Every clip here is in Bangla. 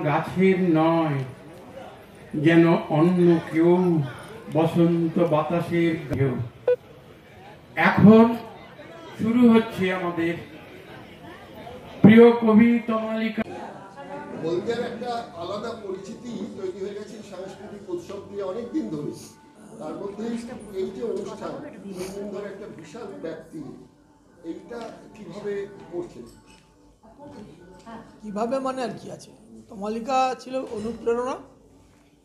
গাছের নয়, যেন অন্য কেউ, বসন্ত বাতাসের ঢেউ। এখন শুরু হচ্ছে আমাদের প্রিয় কবি তমালিকা। হলদিয়ার একটা আলাদা পরিচিতি তৈরি হয়ে গেছে সাংস্কৃতিক উৎসব দিয়ে অনেকদিন ধরে। তার মধ্যে এই যে অনুষ্ঠান দিন ধরে একটা বিশাল ব্যাপ্তি, এইটা কিভাবে করছে? কিভাবে মানে আর কি আছে, তমালিকা ছিল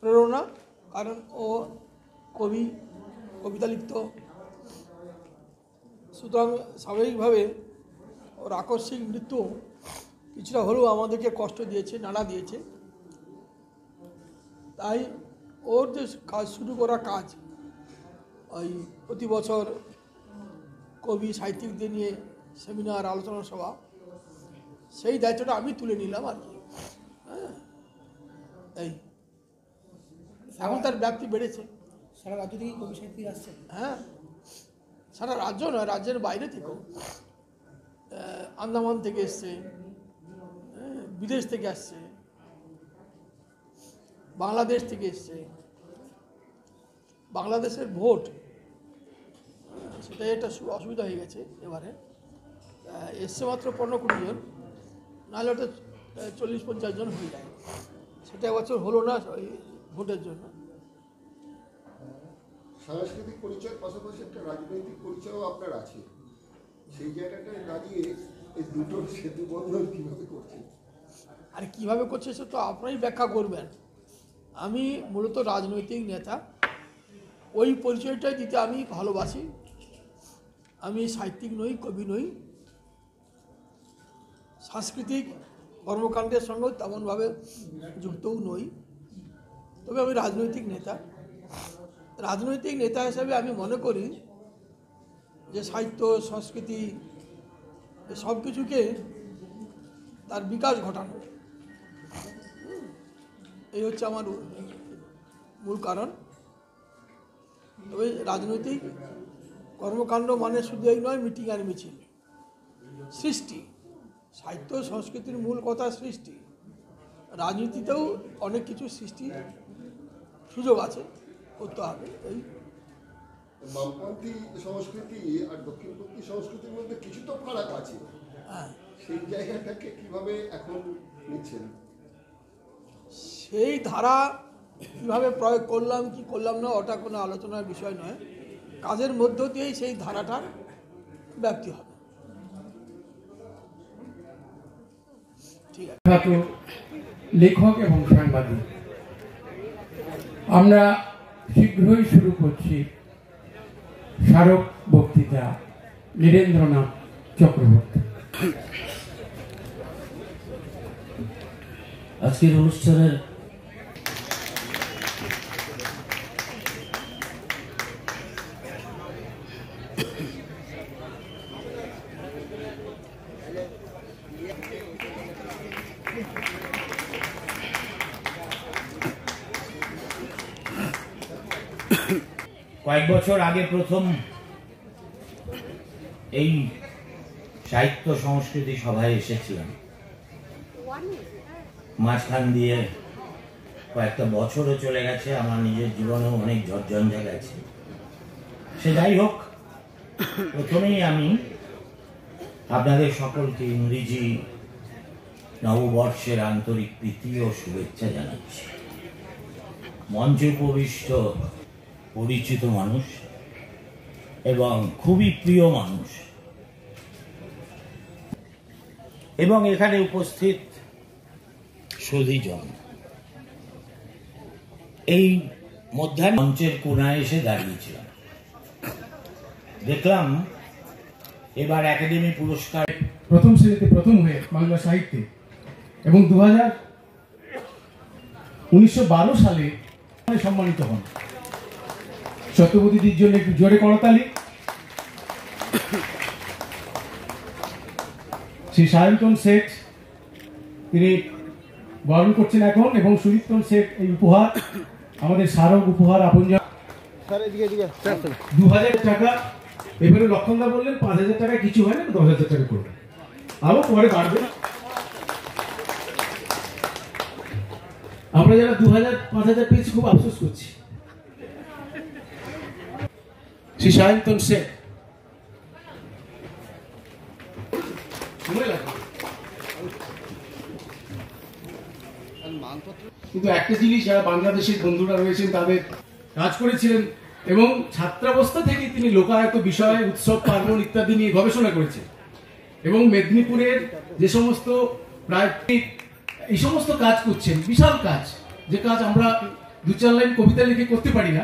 প্রেরণা, কারণ ও কবিতা লিখত, সুতরাং স্বাভাবিকভাবে ওর আকস্মিক মৃত্যু কিছুটা হলেও আমাদেরকে কষ্ট দিয়েছে, নাড়া দিয়েছে। তাই ওর যে কাজ শুরু করা কাজ, ওই প্রতি বছর কবি সাহিত্যিকদের নিয়ে সেমিনার, আলোচনা সভা, সেই দায়িত্বটা আমি তুলে নিলাম আর কি। হ্যাঁ, এই এখন তার ব্যাপ্তি বেড়েছে। সারা রাজ্য থেকে কবি সাহিত্যিক আসছে? হ্যাঁ, সারা রাজ্য নয়, রাজ্যের বাইরে থেকেও, আন্দামান থেকে এসছে, বিদেশ থেকে আসছে, বাংলাদেশ থেকে এসছে। বাংলাদেশের ভোট, সেটাই একটা অসুবিধা হয়ে গেছে এবারে। এসছে মাত্র 15-20 জন, নাহলে ওটা 40-50 জন হয়ে যায়। সেটা এবছর হলো না ওই ভোটের জন্য। সাংস্কৃতিক পরিচয়ের পাশাপাশি একটা রাজনৈতিক পরিচয়ও আপনার আছে। সেই জায়গাটায় দাঁড়িয়ে এই দুটোর সেতু বন্ধন কীভাবে করছে? আর কীভাবে করছে সে তো আপনারাই ব্যাখ্যা করবেন। আমি মূলত রাজনৈতিক নেতা, ওই পরিচয়টাই দিতে আমি ভালোবাসি। আমি সাহিত্যিক নই, কবি নই, সাংস্কৃতিক কর্মকাণ্ডের সঙ্গেও তেমনভাবে যুক্তও নই। তবে আমি রাজনৈতিক নেতা। রাজনৈতিক নেতা হিসাবে আমি মনে করি যে সাহিত্য, সংস্কৃতি সব কিছুকে তার বিকাশ ঘটানো, এই হচ্ছে আমার মূল কারণ। তবে রাজনৈতিক কর্মকাণ্ড মানে শুধু এই নয় মিটিং আর মিছিল, সৃষ্টি। সাহিত্য সংস্কৃতির মূল কথা সৃষ্টি, রাজনীতিতেও অনেক কিছু সৃষ্টির সুযোগ আছে, করতে হবে। এই বামপন্থী সংস্কৃতি আর দক্ষিণপন্থী সংস্কৃতির মধ্যে কিছু তো ফারাক আছে। হ্যাঁ, সেই জায়গাটাকে কিভাবে এখন নিচ্ছেন? সেই ধারা কীভাবে প্রয়োগ করলাম কি করলাম না, ওটা কোনো আলোচনার বিষয় নয়। কাজের মধ্য দিয়েই সেই ধারাটার ব্যাপ্তি হবে। ঠিক আছে। লেখক এবং সাংবাদিক, আমরা শীঘ্রই শুরু করছি স্মারক বক্তৃতা নীরেন্দ্রনাথ চক্রবর্তী। আজকের অনুষ্ঠানের কয়েক বছর আগে প্রথম এই সাহিত্য সংস্কৃতি সভায় এসেছিলাম। মাঝখান দিয়ে কয়েকটা বছরও চলে গেছে, আমার নিজের জীবনেও অনেক ঝড়ঝঞ্ঝা গেছে। সে যাই হোক, প্রথমেই আমি আপনাদের সকলকে ইংরেজি নববর্ষের আন্তরিক প্রীতি ও শুভেচ্ছা জানাচ্ছি। মঞ্চে উপবিষ্ট পরিচিত মানুষ এবং খুবই প্রিয় মানুষ এবং এখানে উপস্থিত সুধীজন, এই মধ্যাহ্ন মঞ্চের কোনায় এসে দাঁড়িয়েছিলাম। দেখলাম এবার একাডেমি পুরস্কার প্রথম শ্রেণীতে প্রথম হয়ে বাংলা সাহিত্যে, এবং 1912 সালে সম্মানিত হন। সত্যবতীজির জন্য একটু জোরে করতালি। শ্রী সায়ন্তন শেঠ তিনি বরণ করছেন এখন, এবং সুদীপ্তন শেঠ এই উপহার, আমাদের স্মারক উপহার আপনজন 2000 টাকা। এবারে লক্ষণদা বললেন 5000 টাকা কিছু হয় না, 10,000 টাকা করবেন, আরো পরে বাড়বে। আমরা যারা 2000-5000 পেয়েছি খুব আফসোস করছি। শ্রী সায়ন্তন শেখ, কিন্তু একটা জিনিস, যারা বাংলাদেশের বন্ধুরা রয়েছেন তাদের কাজ করেছিলেন এবং ছাত্রাবস্থা থেকে তিনি লোকায়ত বিষয়, উৎসব পার্বণ ইত্যাদি নিয়ে গবেষণা করেছেন এবং মেদিনীপুরের যে সমস্ত প্রায় এই সমস্ত কাজ করছেন, বিশাল কাজ, যে কাজ আমরা 2-4 লাইন কবিতা লিখে করতে পারি না,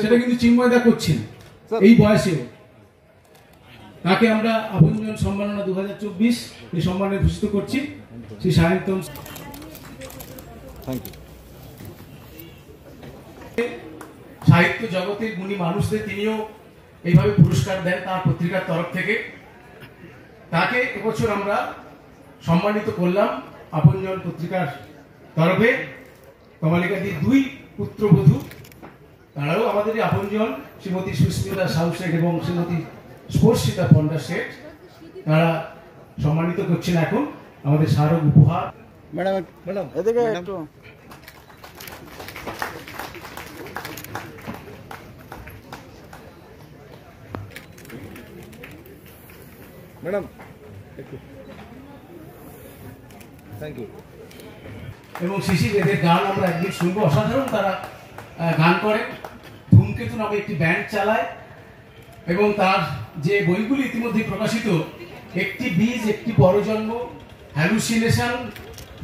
সেটা কিন্তু চিন্ময়দা করছেন এই বয়সেও। তাকে আমরা আপনজন সম্মাননা 2024 এই সম্মানে ভূষিত করছি। শ্রী সায়ন্তন সাহিত্য জগতের গুণী মানুষদের তিনিও এইভাবে পুরস্কার দেন তার পত্রিকার তরফ থেকে। তাকে এবছর আমরা সম্মানিত করলাম আপনজন পত্রিকার তরফে। কমলিকাদির 2 পুত্রবধূ, তারাও আমাদের আপনজন, শ্রীমতী সুস্মিতা সাউ শেখ এবং শ্রীমতী স্পর্শিতা পণ্ডা শেখ, তারা সম্মানিত করছেন এখন আমাদের স্মারক উপহার। ম্যাডাম এদিকে একটু ম্যাডাম একটু থ্যাংক ইউ। এবং শিশির, এদের গান আমরা একদিন শুনবো, অসাধারণ তারা গান করে। ধূমকেতু নামে একটি ব্যান্ড চালায় এবং তার যে বইগুলি ইতিমধ্যে প্রকাশিত, একটি বীজ একটি বড় জন্ম, হ্যালুসিনেশন,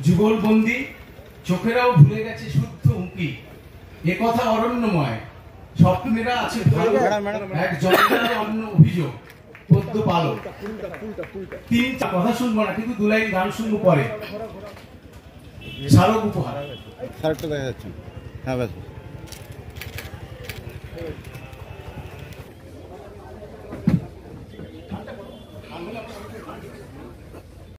যুগলবন্দি, চোখেরাও ভুলে গেছে শুদ্ধ উঁকি, এ কথা অরণ্যময়, স্বপ্নেরা আছে ভালো, এক জন্মের অন্য অভিযোগ, পদ্ম পালক। 3 কথা শুনবো না, কিন্তু 2 লাইন গান শুনবো পরে। স্মারক উপহার। স্যারটা দেখা যাচ্ছে। হ্যাঁ ব্যাস।